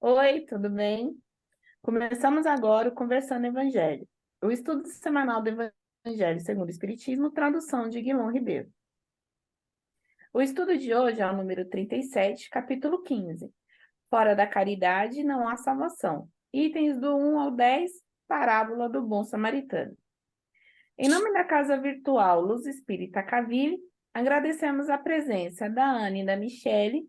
Oi, tudo bem? Começamos agora o Conversando Evangelho, o estudo semanal do Evangelho segundo o Espiritismo, tradução de Guilherme Ribeiro. O estudo de hoje é o número 37, capítulo 15. Fora da caridade não há salvação. Itens do 1 ao 10, parábola do bom samaritano. Em nome da Casa Virtual Luz Espírita Caville, agradecemos a presença da Ana e da Michele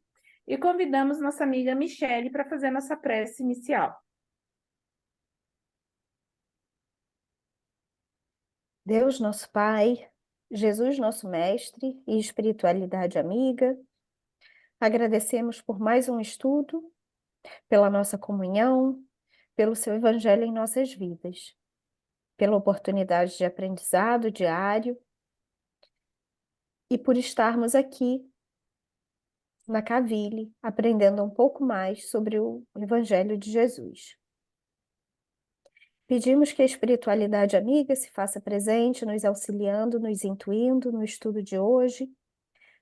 e convidamos nossa amiga Michele para fazer nossa prece inicial. Deus, nosso Pai, Jesus, nosso Mestre e espiritualidade amiga, agradecemos por mais um estudo, pela nossa comunhão, pelo seu Evangelho em nossas vidas, pela oportunidade de aprendizado diário e por estarmos aqui na Caville, aprendendo um pouco mais sobre o Evangelho de Jesus. Pedimos que a espiritualidade amiga se faça presente, nos auxiliando, nos intuindo no estudo de hoje,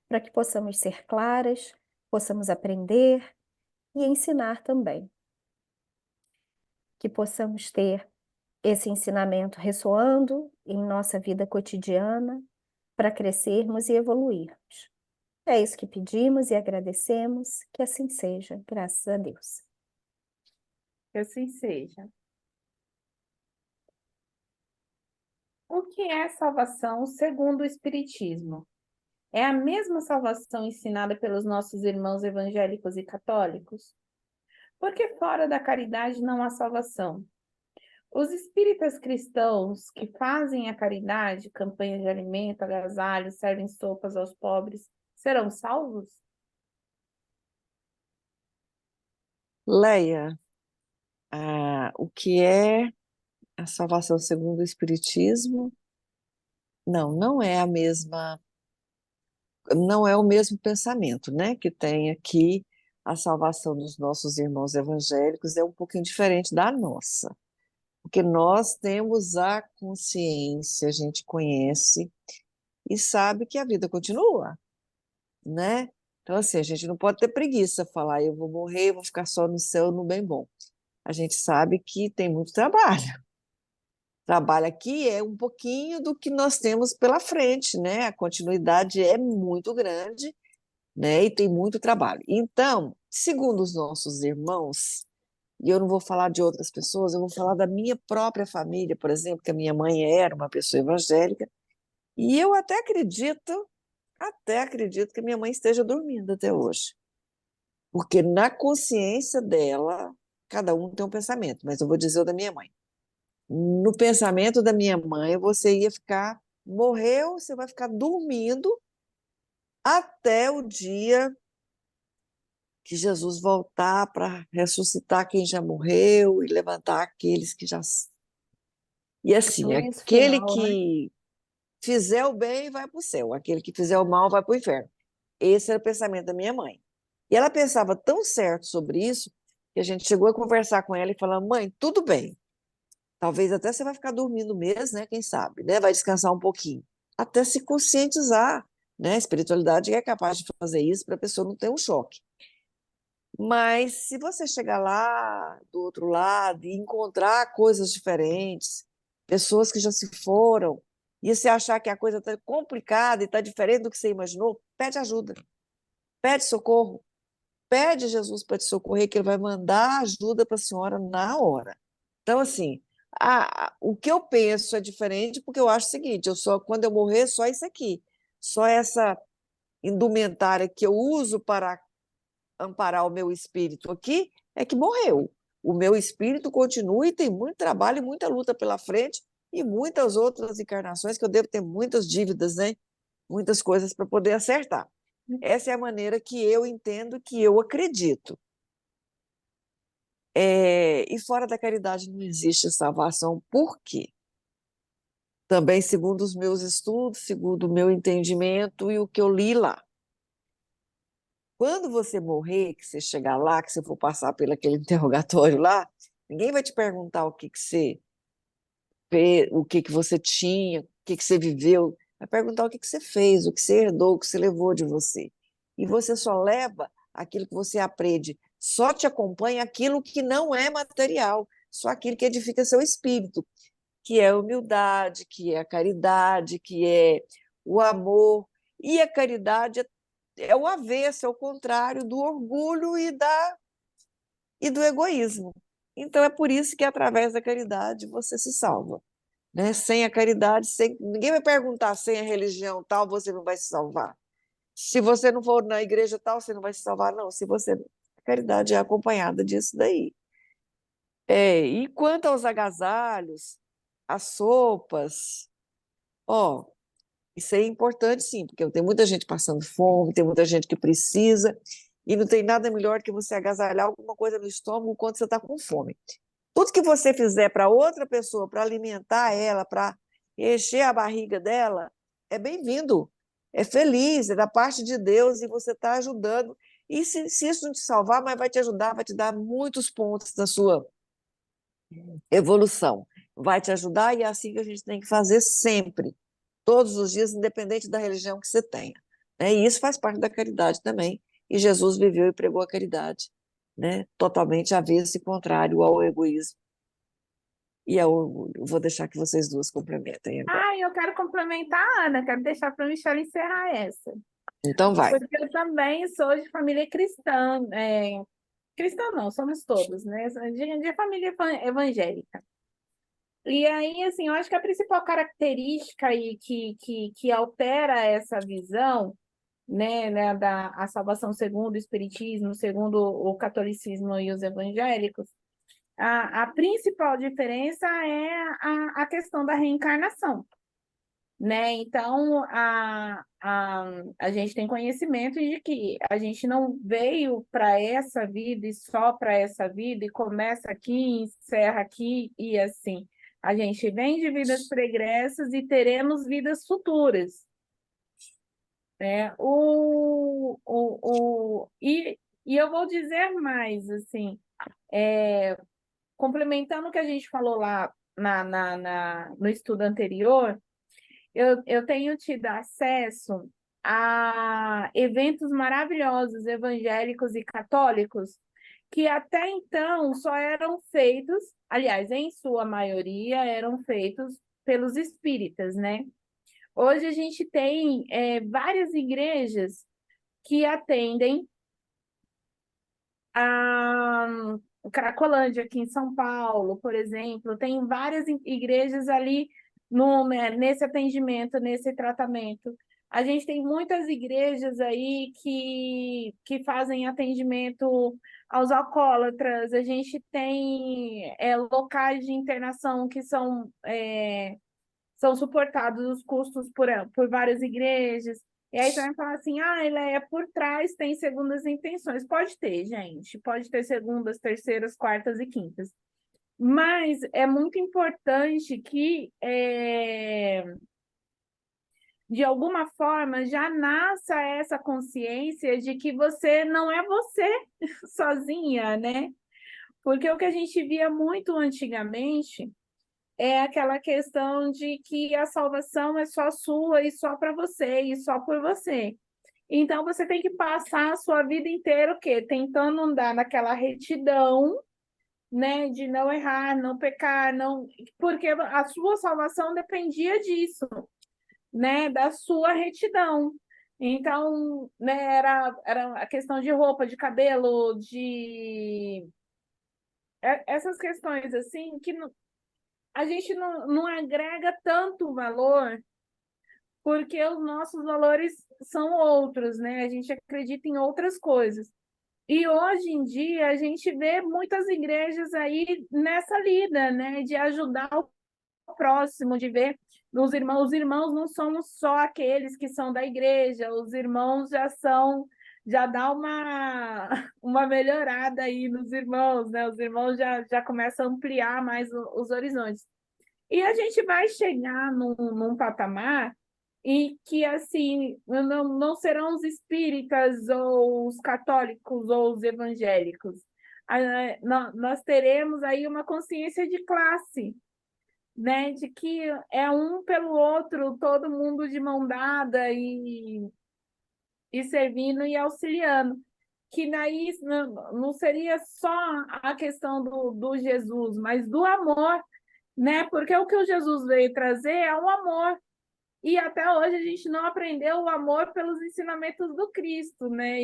para que possamos ser claras, possamos aprender e ensinar também. Que possamos ter esse ensinamento ressoando em nossa vida cotidiana para crescermos e evoluirmos. É isso que pedimos e agradecemos, que assim seja, graças a Deus. Que assim seja. O que é salvação segundo o Espiritismo? É a mesma salvação ensinada pelos nossos irmãos evangélicos e católicos? Porque fora da caridade não há salvação. Os espíritas cristãos que fazem a caridade, campanhas de alimento, agasalhos, servem sopas aos pobres, serão salvos? Leia, o que é a salvação segundo o Espiritismo? Não é a mesma, não é o mesmo pensamento, né? Que tem aqui a salvação dos nossos irmãos evangélicos é um pouquinho diferente da nossa, porque nós temos a consciência, a gente conhece e sabe que a vida continua, né? Então, assim, a gente não pode ter preguiça, falar, eu vou morrer, eu vou ficar só no céu, no bem bom. A gente sabe que tem muito trabalho. Trabalho aqui é um pouquinho do que nós temos pela frente, né? A continuidade é muito grande, né? E tem muito trabalho. Então, segundo os nossos irmãos, e eu não vou falar de outras pessoas, eu vou falar da minha própria família, por exemplo, que a minha mãe era uma pessoa evangélica, e eu até acredito que minha mãe esteja dormindo até hoje. Porque na consciência dela, cada um tem um pensamento, mas eu vou dizer o da minha mãe. No pensamento da minha mãe, você ia ficar, morreu, você vai ficar dormindo até o dia que Jesus voltar para ressuscitar quem já morreu e levantar aqueles que já. E assim, Juízo aquele final, né? que fizer o bem vai para o céu, aquele que fizer o mal vai para o inferno. Esse era o pensamento da minha mãe. E ela pensava tão certo sobre isso que a gente chegou a conversar com ela e falou: mãe, tudo bem. Talvez até você vai ficar dormindo mesmo, né? Quem sabe, né? Vai descansar um pouquinho. Até se conscientizar, né? A espiritualidade é capaz de fazer isso para a pessoa não ter um choque. Mas se você chegar lá do outro lado e encontrar coisas diferentes, pessoas que já se foram, e você achar que a coisa está complicada e está diferente do que você imaginou, pede ajuda, pede socorro, pede Jesus para te socorrer, que ele vai mandar ajuda para a senhora na hora. Então, assim, o que eu penso é diferente, porque eu acho o seguinte: quando eu morrer, só isso aqui, só essa indumentária que eu uso para amparar o meu espírito aqui é que morreu. O meu espírito continua e tem muito trabalho e muita luta pela frente e muitas outras encarnações que eu devo ter muitas dívidas, né? Muitas coisas para poder acertar. Essa é a maneira que eu entendo, que eu acredito. E fora da caridade não existe salvação. Por quê? Também segundo os meus estudos, segundo o meu entendimento e o que eu li lá. Quando você morrer, que você chegar lá, que você for passar pelo aquele interrogatório lá, ninguém vai te perguntar o que você fez, o que você tinha, o que você viveu. Vai perguntar o que você fez, o que você herdou, o que você levou de você. E você só leva aquilo que você aprende Só te acompanha aquilo que não é material, só aquilo que edifica seu espírito, que é a humildade, que é a caridade, que é o amor. E a caridade é o avesso, é o contrário do orgulho e do egoísmo. Então é por isso que através da caridade você se salva, né? Sem a caridade, ninguém vai perguntar sem a religião tal, você não vai se salvar. Se você não for na igreja tal, você não vai se salvar, não. Se você a caridade é acompanhada disso daí. E quanto aos agasalhos, as sopas, ó, isso é importante sim, porque tem muita gente passando fome, tem muita gente que precisa, e não tem nada melhor que você agasalhar alguma coisa no estômago quando você está com fome. Tudo que você fizer para outra pessoa, para alimentar ela, para encher a barriga dela, é bem-vindo, é feliz, é da parte de Deus e você está ajudando. E se isso não te salvar, mas vai te ajudar, vai te dar muitos pontos na sua evolução. Vai te ajudar e é assim que a gente tem que fazer sempre, todos os dias, independente da religião que você tenha, né? E isso faz parte da caridade também. E Jesus viveu e pregou a caridade, né? Totalmente avesso e contrário ao egoísmo e ao orgulho. Vou deixar que vocês duas complementem agora. Eu quero complementar a Ana, quero deixar para a Michelle encerrar essa. Então vai. Porque eu também sou de família cristã. Cristã não, somos todos, né? De família evangélica. E aí, assim, eu acho que a principal característica aí que altera essa visão, né, da a salvação segundo o Espiritismo, segundo o catolicismo e os evangélicos, a principal diferença é a questão da reencarnação, né? Então, a gente tem conhecimento de que a gente não veio para essa vida e só para essa vida e começa aqui, encerra aqui e assim. A gente vem de vidas pregressas e teremos vidas futuras, né? E eu vou dizer mais, assim, complementando o que a gente falou lá no estudo anterior, eu tenho tido acesso a eventos maravilhosos evangélicos e católicos que até então só eram feitos, aliás, em sua maioria, eram feitos pelos espíritas, né? Hoje a gente tem várias igrejas que atendem a Cracolândia, aqui em São Paulo, por exemplo, tem várias igrejas ali né, nesse atendimento, nesse tratamento. A gente tem muitas igrejas aí que fazem atendimento aos alcoólatras, a gente tem locais de internação que são suportados os custos por várias igrejas. E aí você vai falar assim, ele é por trás, tem segundas intenções. Pode ter, gente. Pode ter segundas, terceiras, quartas e quintas. Mas é muito importante que, de alguma forma, já nasça essa consciência de que você não é você sozinha, né? Porque o que a gente via muito antigamente é aquela questão de que a salvação é só sua e só para você e só por você. Então você tem que passar a sua vida inteira o quê? Tentando andar naquela retidão, né, de não errar, não pecar, não, porque a sua salvação dependia disso, né, da sua retidão. Então, né, era a questão de roupa, de cabelo, essas questões assim que a gente não agrega tanto valor porque os nossos valores são outros, né? A gente acredita em outras coisas. E hoje em dia a gente vê muitas igrejas aí nessa lida, né? De ajudar o próximo, de ver os irmãos não somos só aqueles que são da igreja, os irmãos já dá uma melhorada aí nos irmãos, né? Os irmãos já começam a ampliar mais os horizontes. E a gente vai chegar num patamar e que, assim, não serão os espíritas ou os católicos ou os evangélicos. Nós teremos aí uma consciência de classe, né? De que é um pelo outro, todo mundo de mão dada e servindo e auxiliando. que daí não seria só a questão do Jesus, mas do amor, né? Porque o que o Jesus veio trazer é o amor. E até hoje a gente não aprendeu o amor pelos ensinamentos do Cristo, né?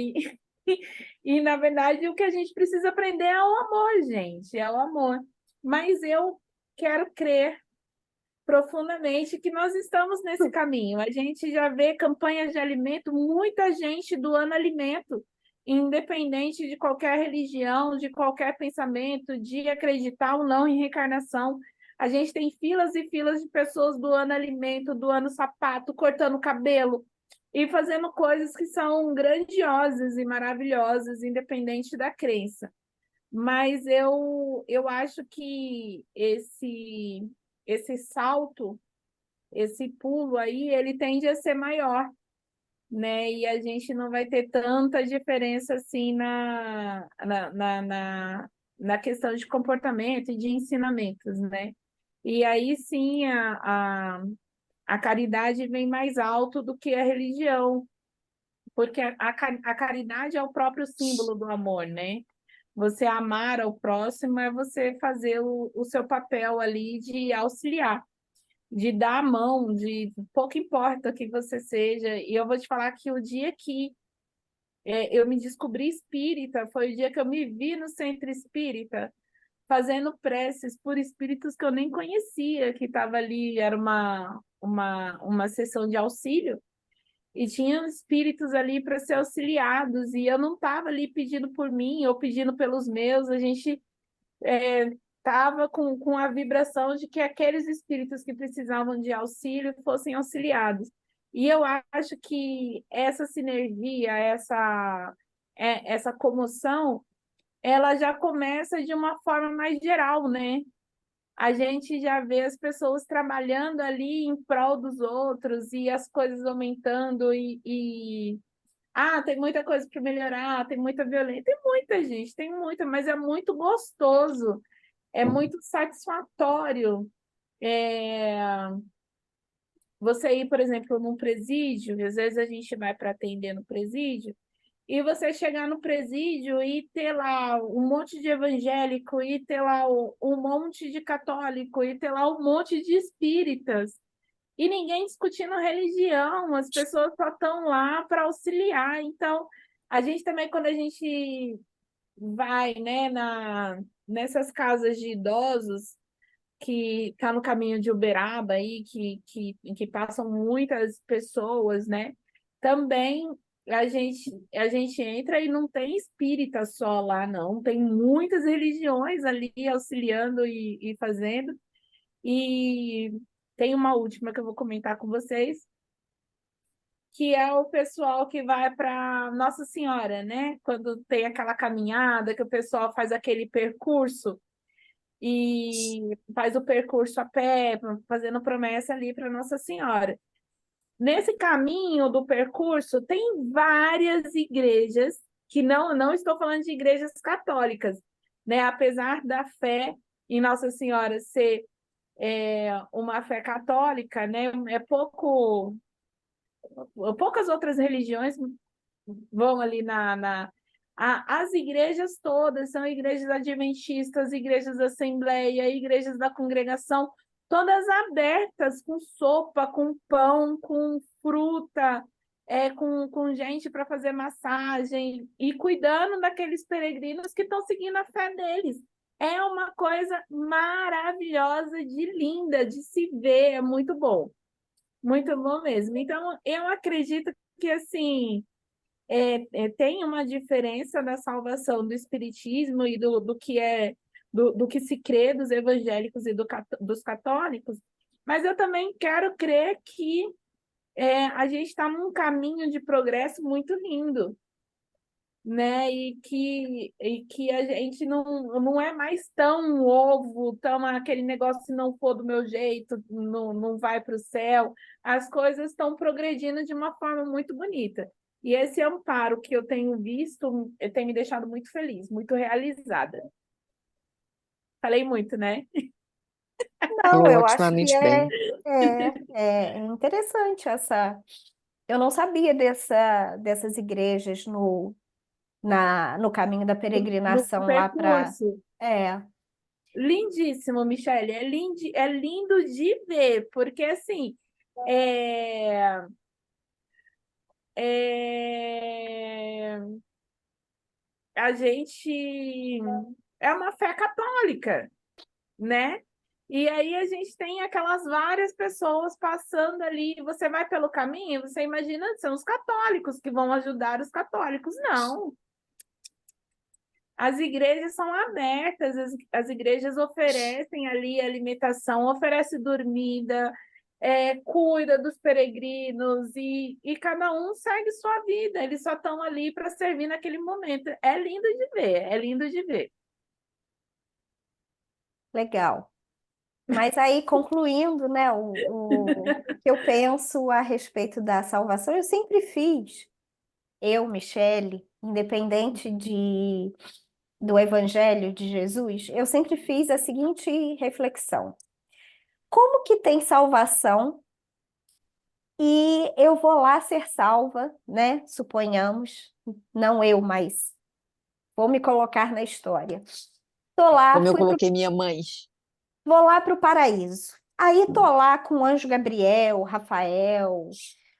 E na verdade, o que a gente precisa aprender é o amor, gente, é o amor. Mas eu quero crer profundamente que nós estamos nesse caminho. A gente já vê campanhas de alimento, muita gente doando alimento, independente de qualquer religião, de qualquer pensamento, de acreditar ou não em reencarnação. A gente tem filas e filas de pessoas doando alimento, doando sapato, cortando cabelo e fazendo coisas que são grandiosas e maravilhosas, independente da crença. Mas eu acho que esse salto, esse pulo aí, ele tende a ser maior, né? E a gente não vai ter tanta diferença assim na questão de comportamento e de ensinamentos, né? E aí sim a caridade vem mais alto do que a religião, porque a caridade é o próprio símbolo do amor, né? Você amar ao próximo é você fazer o seu papel ali de auxiliar, de dar a mão, de pouco importa que você seja. E eu vou te falar que o dia que eu me descobri espírita foi o dia que eu me vi no centro espírita, fazendo preces por espíritos que eu nem conhecia, que estava ali, era uma sessão de auxílio. E tinham espíritos ali para ser auxiliados, e eu não estava ali pedindo por mim ou pedindo pelos meus, a gente estava com a vibração de que aqueles espíritos que precisavam de auxílio fossem auxiliados. E eu acho que essa sinergia, essa comoção, ela já começa de uma forma mais geral, né? A gente já vê as pessoas trabalhando ali em prol dos outros e as coisas aumentando tem muita coisa para melhorar, tem muita violência, tem muita gente, tem muita, mas é muito gostoso, é muito satisfatório. É, Você ir, por exemplo, num presídio, às vezes a gente vai para atender no presídio, e você chegar no presídio e ter lá um monte de evangélico, e ter lá um monte de católico, e ter lá um monte de espíritas, e ninguém discutindo religião, as pessoas só estão lá para auxiliar. Então, a gente também, quando a gente vai, né, nessas casas de idosos, que está no caminho de Uberaba aí, que passam muitas pessoas, né? Também a gente entra e não tem espírita só lá, não. Tem muitas religiões ali auxiliando e fazendo. E tem uma última que eu vou comentar com vocês, que é o pessoal que vai para Nossa Senhora, né? Quando tem aquela caminhada, que o pessoal faz aquele percurso e faz o percurso a pé, fazendo promessa ali para Nossa Senhora. Nesse caminho do percurso, tem várias igrejas, que não estou falando de igrejas católicas, né? Apesar da fé em Nossa Senhora ser uma fé católica, né? Poucas outras religiões vão ali as igrejas todas são igrejas adventistas, igrejas da Assembleia, igrejas da congregação, todas abertas, com sopa, com pão, com fruta, com gente para fazer massagem e cuidando daqueles peregrinos que estão seguindo a fé deles. É uma coisa maravilhosa, de linda, de se ver, é muito bom mesmo. Então, eu acredito que, assim, tem uma diferença da salvação do espiritismo e do que do que se crê dos evangélicos e dos católicos, mas eu também quero crer que a gente está num caminho de progresso muito lindo, né? E que a gente não é mais tão ovo, tão aquele negócio, se não for do meu jeito, não vai para o céu. As coisas estão progredindo de uma forma muito bonita. E esse amparo que eu tenho visto tem me deixado muito feliz, muito realizada. Falei muito, né? Não, Falou eu acho que otimamente bem. é interessante essa. Eu não sabia dessas igrejas no caminho da No peregrinação lá para. percurso. É, Lindíssimo, Michele. É lindo de ver, porque assim, é, é, a gente é uma fé católica, né? E aí a gente tem aquelas várias pessoas passando ali. Você vai pelo caminho, você imagina, são os católicos que vão ajudar os católicos. Não. As igrejas são abertas, as igrejas oferecem ali alimentação, oferece dormida, cuida dos peregrinos e cada um segue sua vida. Eles só estão ali para servir naquele momento. É lindo de ver, é lindo de ver. legal. Mas aí, concluindo, né, o que eu penso a respeito da salvação, eu sempre fiz, eu, Michele, independente do Evangelho de Jesus, eu sempre fiz a seguinte reflexão: como que tem salvação e eu vou lá ser salva, né? Suponhamos, não eu, mas vou me colocar na história. Tô lá, Como eu coloquei minha mãe. vou lá para o paraíso. Aí tô lá com o anjo Gabriel, o Rafael,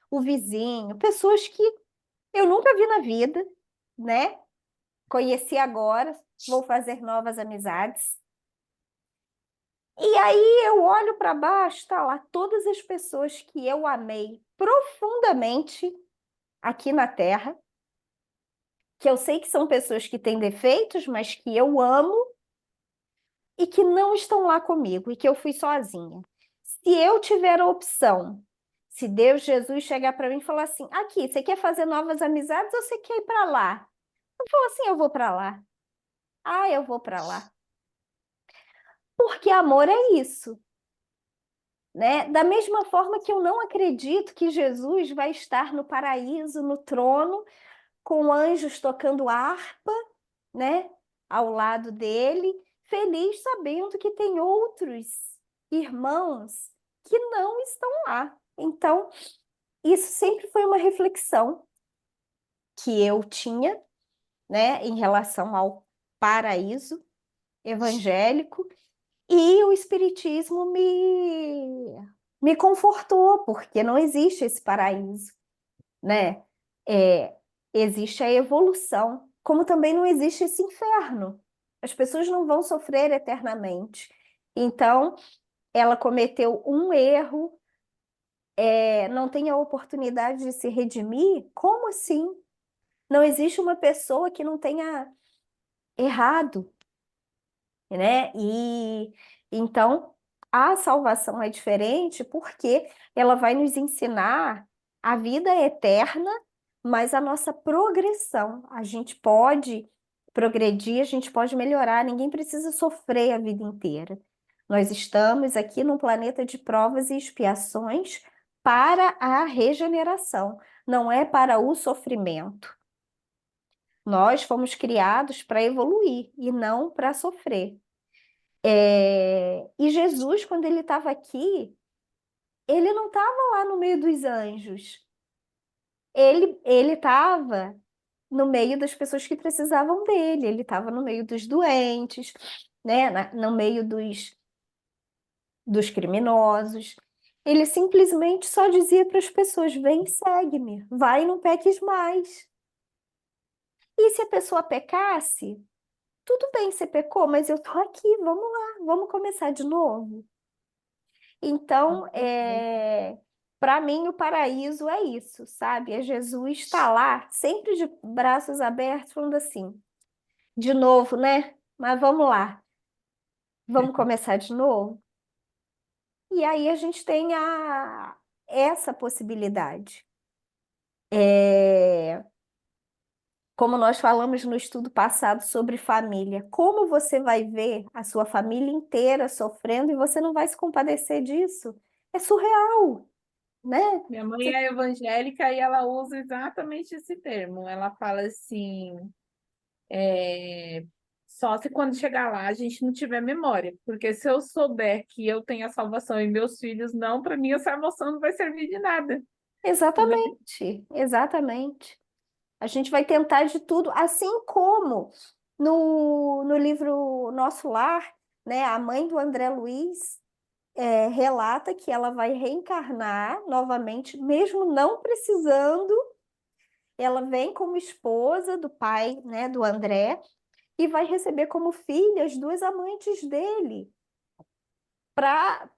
o vizinho, pessoas que eu nunca vi na vida, né? Conheci agora, vou fazer novas amizades. E aí eu olho para baixo, tá lá todas as pessoas que eu amei profundamente aqui na Terra, que eu sei que são pessoas que têm defeitos, mas que eu amo e que não estão lá comigo e que eu fui sozinha. Se eu tiver a opção, se Deus, Jesus chegar para mim e falar assim: aqui, você quer fazer novas amizades ou você quer ir para lá? Eu falo assim: eu vou para lá. Ah, eu vou para lá. Porque amor é isso, né? Da mesma forma que eu não acredito que Jesus vai estar no paraíso, no trono, com anjos tocando harpa, né? Ao lado dele, feliz sabendo que tem outros irmãos que não estão lá. Então, isso sempre foi uma reflexão que eu tinha, né, em relação ao paraíso evangélico, e o espiritismo me confortou, porque não existe esse paraíso, né? É, existe a evolução, como também não existe esse inferno. As pessoas não vão sofrer eternamente. Então, ela cometeu um erro, não tem a oportunidade de se redimir? Como assim? Não existe uma pessoa que não tenha errado, né? E então a salvação é diferente porque ela vai nos ensinar a vida eterna, mas a nossa progressão. A gente pode progredir, a gente pode melhorar, ninguém precisa sofrer a vida inteira. Nós estamos aqui num planeta de provas e expiações para a regeneração, não é para o sofrimento. Nós fomos criados para evoluir e não para sofrer. E Jesus, quando ele estava aqui, ele não estava lá no meio dos anjos. Ele estava no meio das pessoas que precisavam dele. Ele estava no meio dos doentes, né? No meio dos criminosos. Ele simplesmente só dizia para as pessoas: vem, segue-me, vai e não peques mais. E se a pessoa pecasse, tudo bem, você pecou, mas eu tô aqui, vamos lá, vamos começar de novo. Então, para mim, o paraíso é isso, sabe? É Jesus estar lá, sempre de braços abertos, falando assim, de novo, né? Mas vamos lá, vamos começar de novo? E aí a gente tem essa possibilidade. É, como nós falamos no estudo passado sobre família, como você vai ver a sua família inteira sofrendo e você não vai se compadecer disso? É surreal, né? Minha mãe é evangélica e ela usa exatamente esse termo. Ela fala assim, só se quando chegar lá a gente não tiver memória, porque se eu souber que eu tenho a salvação e meus filhos não, para mim a salvação não vai servir de nada, né? Exatamente, exatamente. A gente vai tentar de tudo, assim como no livro Nosso Lar, né, a mãe do André Luiz relata que ela vai reencarnar novamente, mesmo não precisando, ela vem como esposa do pai, né, do André, e vai receber como filha as duas amantes dele.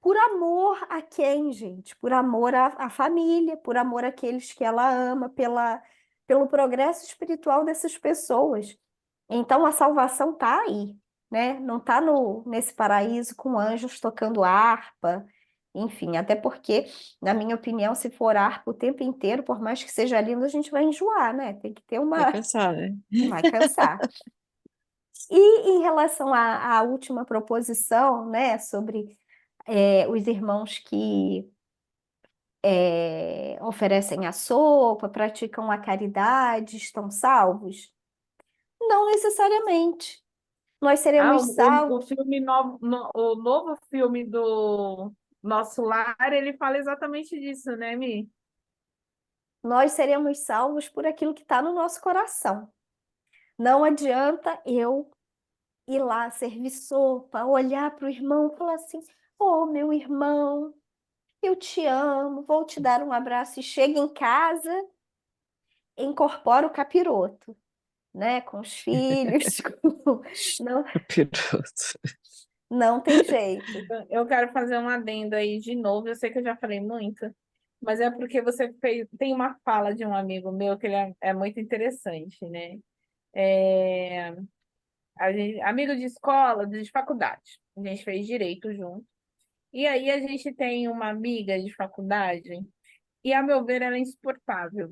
Por amor a quem, gente? Por amor à família, por amor àqueles que ela ama, pelo progresso espiritual dessas pessoas. Então a salvação está aí, né? Não está nesse paraíso com anjos tocando harpa, enfim, até porque, na minha opinião, se for harpa o tempo inteiro, por mais que seja lindo, a gente vai enjoar, né? Tem que ter Vai uma. cansar, né? Vai cansar. E em relação à última proposição, né, sobre os irmãos que oferecem a sopa, praticam a caridade, estão salvos? Não necessariamente. Nós Ah, seremos o salvos, filme novo, o novo filme do Nosso Lar, ele fala exatamente disso, né, Mi? nós seremos salvos por aquilo que está no nosso coração. Não adianta eu ir lá servir sopa, olhar para o irmão e falar assim: "Oh, meu irmão, eu te amo, vou te dar um abraço", e chega em casa, incorpora o capiroto, né, com os filhos. Não, Capiroto. não tem jeito. Eu quero fazer um adendo aí de novo. Eu sei que eu já falei muito, mas é porque você fez. Tem uma fala de um amigo meu que ele é muito interessante, né? É, amigo de escola, de faculdade. A gente fez direito junto. E aí a gente tem uma amiga de faculdade, e a meu ver ela é insuportável.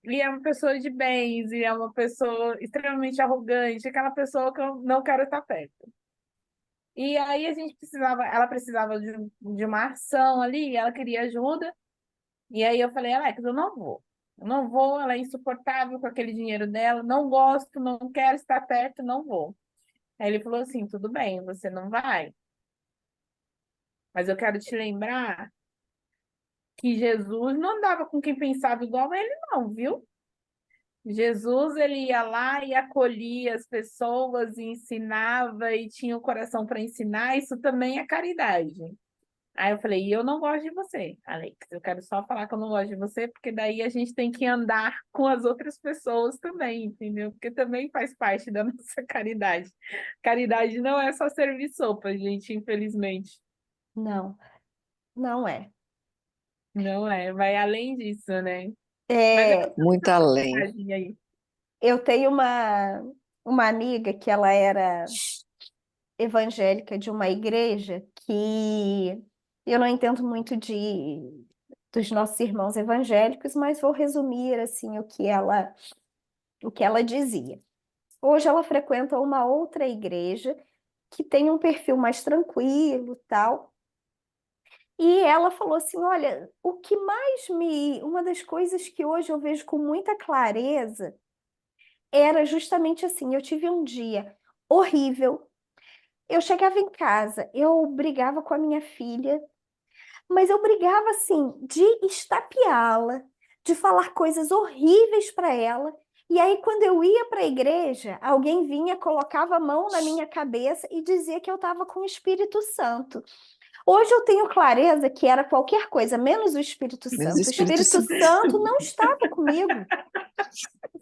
E é uma pessoa de bens, e é uma pessoa extremamente arrogante, aquela pessoa que eu não quero estar perto. E aí a gente precisava, ela precisava de uma ação ali, ela queria ajuda, e aí eu falei, Alex, eu não vou. Eu não vou, ela é insuportável com aquele dinheiro dela, não gosto, não quero estar perto, não vou. Aí ele falou assim, tudo bem, você não vai, mas eu quero te lembrar que Jesus não andava com quem pensava igual a ele, não, viu? Jesus, ele ia lá e acolhia as pessoas e ensinava e tinha o coração para ensinar, isso também é caridade. Aí eu falei, e eu não gosto de você, Alex. Eu quero só falar que eu não gosto de você, porque daí a gente tem que andar com as outras pessoas também, entendeu? Porque também faz parte da nossa caridade. Caridade não é só servir sopa, gente, infelizmente. Não, não é. Não é, vai além disso, né? Mas eu É, quero Muito uma além. mensagem aí. eu tenho uma amiga que ela era evangélica de uma igreja que eu não entendo muito dos nossos irmãos evangélicos, mas vou resumir assim o que ela dizia. Hoje ela frequenta uma outra igreja que tem um perfil mais tranquilo, tal. E ela falou assim: "Olha, uma das coisas que hoje eu vejo com muita clareza era justamente assim, eu tive um dia horrível. Eu chegava em casa, eu brigava com a minha filha, mas eu brigava assim, de estapeá-la, de falar coisas horríveis para ela. E aí, quando eu ia para a igreja, alguém vinha, colocava a mão na minha cabeça e dizia que eu estava com o Espírito Santo. Hoje eu tenho clareza que era qualquer coisa, menos o Espírito Menos Santo. O Espírito Espírito Santo. Santo não estava comigo,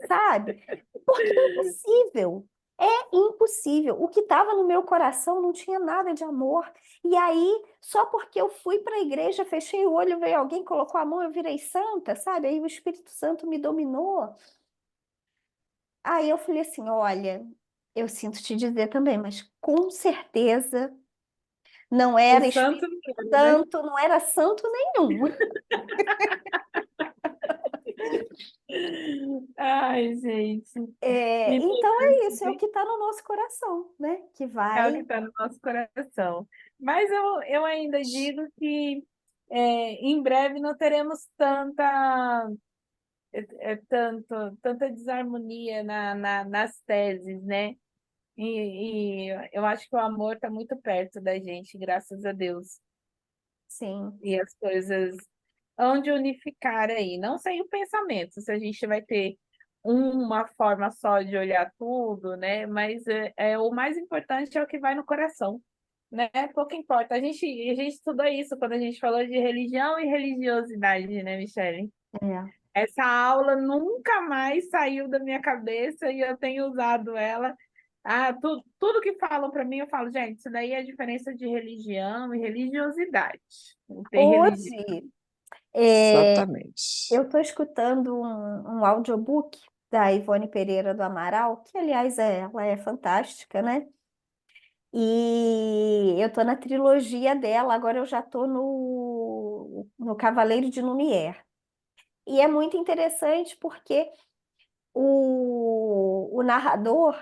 sabe? Porque é impossível. É impossível. O que estava no meu coração não tinha nada de amor. E aí, só porque eu fui para a igreja, fechei o olho, veio alguém, colocou a mão, eu virei santa, sabe? Aí o Espírito Santo me dominou. Aí eu falei assim: olha, eu sinto te dizer também, mas com certeza não O era santo Espírito mesmo, né? Santo, não era santo nenhum. Ai, gente. Então é Meninas, isso, é o que está no nosso coração, né? Que é o que vai. está no nosso coração. Mas eu ainda digo que em breve não teremos tanta desarmonia nas teses, né? E eu acho que o amor está muito perto da gente, graças a Deus. Sim. E as coisas hão de unificar aí. Não sei o pensamento, se a gente vai ter uma forma só de olhar tudo, né? Mas o mais importante é o que vai no coração, né? Pouco importa. A gente estudou isso quando a gente falou de religião e religiosidade, né, Michele? É. Essa aula nunca mais saiu da minha cabeça e eu tenho usado ela. Tudo que falam para mim, eu falo, gente, isso daí é a diferença de religião e religiosidade. Não tem religião. Hoje, é, Exatamente. eu estou escutando um audiobook da Ivone Pereira do Amaral, que, aliás, ela é fantástica, né? E eu estou na trilogia dela, agora eu já estou no Cavaleiro de Lumière. E é muito interessante porque o narrador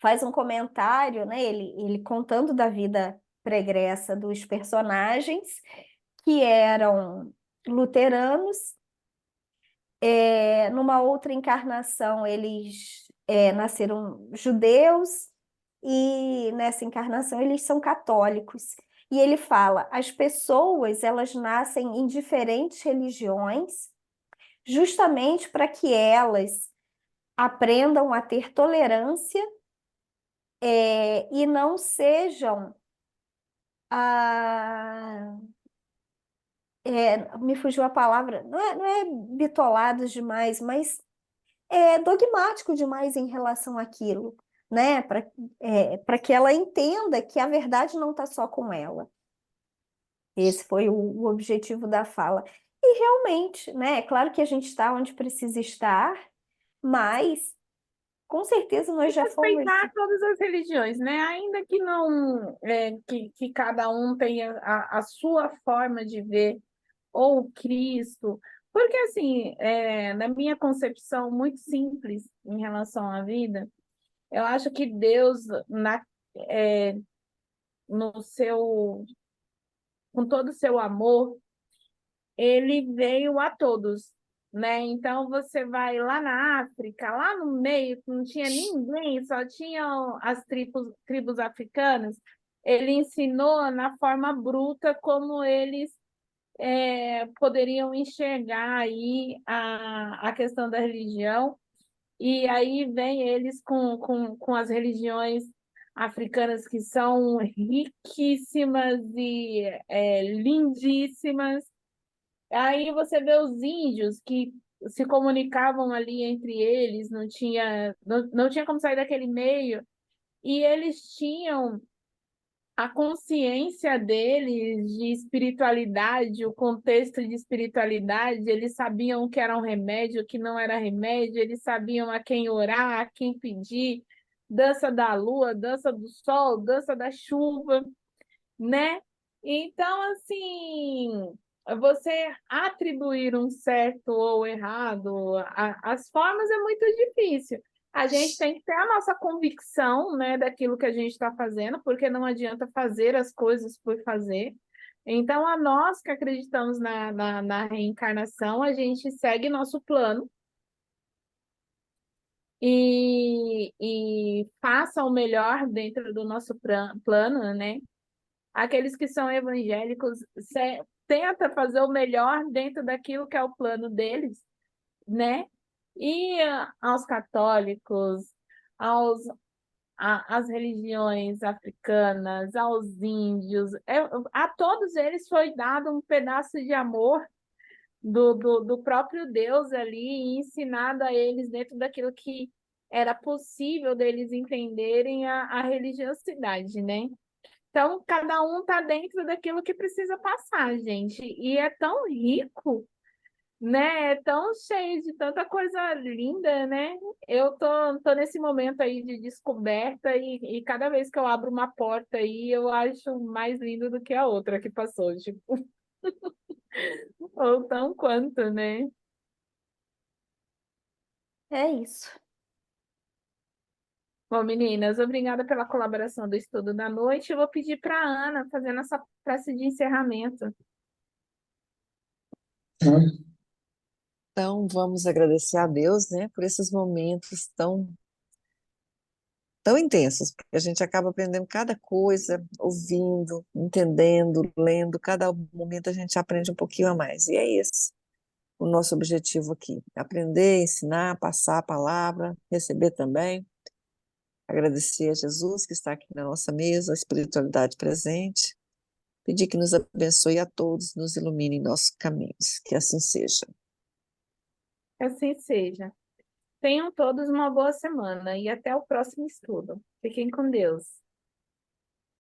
faz um comentário, né? Ele contando da vida pregressa dos personagens que eram luteranos. Numa outra encarnação, eles nasceram judeus e nessa encarnação eles são católicos. E ele fala, as pessoas, elas nascem em diferentes religiões, justamente para que elas aprendam a ter tolerância, e não sejam, ah, me fugiu a palavra, não é bitolados demais, mas dogmático demais em relação àquilo, né? Para que ela entenda que a verdade não está só com ela. Esse foi o objetivo da fala. E realmente, né? É claro que a gente está onde precisa estar, mas com certeza nós já fomos. Respeitar todas as religiões, né? Ainda que não, que cada um tenha a sua forma de ver, ou Cristo, porque assim, na minha concepção muito simples em relação à vida, eu acho que Deus, é, no seu, com todo o seu amor, ele veio a todos, né? Então você vai lá na África, lá no meio, que não tinha ninguém, só tinham as tribos africanas. Ele ensinou na forma bruta como eles poderiam enxergar aí a questão da religião, e aí vem eles com as religiões africanas que são riquíssimas e lindíssimas. Aí você vê os índios que se comunicavam ali entre eles, não tinha como sair daquele meio, e eles tinham a consciência deles de espiritualidade, o contexto de espiritualidade, eles sabiam o que era um remédio, o que não era remédio, eles sabiam a quem orar, a quem pedir, dança da lua, dança do sol, dança da chuva, né? Então, assim, você atribuir um certo ou errado às formas é muito difícil. A gente tem que ter a nossa convicção, né, daquilo que a gente está fazendo, porque não adianta fazer as coisas por fazer. Então, a nós que acreditamos na reencarnação, a gente segue nosso plano e faça o melhor dentro do nosso plano, né? Aqueles que são evangélicos tenta fazer o melhor dentro daquilo que é o plano deles, né? E aos católicos, aos, às religiões africanas, aos índios, a todos eles foi dado um pedaço de amor do próprio Deus ali e ensinado a eles dentro daquilo que era possível deles entenderem a religiosidade, né? Então, cada um está dentro daquilo que precisa passar, gente. E é tão rico, né? É tão cheio de tanta coisa linda, né? Eu tô nesse momento aí de descoberta e cada vez que eu abro uma porta aí, eu acho mais lindo do que a outra que passou, tipo, ou tão quanto, né? É isso. Bom, meninas, obrigada pela colaboração do estudo da noite. Eu vou pedir para a Ana fazer nossa prece de encerramento. Então, vamos agradecer a Deus, né, por esses momentos tão intensos, porque a gente acaba aprendendo cada coisa, ouvindo, entendendo, lendo, cada momento a gente aprende um pouquinho a mais. E é isso. o nosso objetivo aqui. Aprender, ensinar, passar a palavra, receber também. Agradecer a Jesus que está aqui na nossa mesa, a espiritualidade presente. Pedir que nos abençoe a todos, nos ilumine em nossos caminhos. Que assim seja. Que assim seja. Tenham todos uma boa semana e até o próximo estudo. Fiquem com Deus.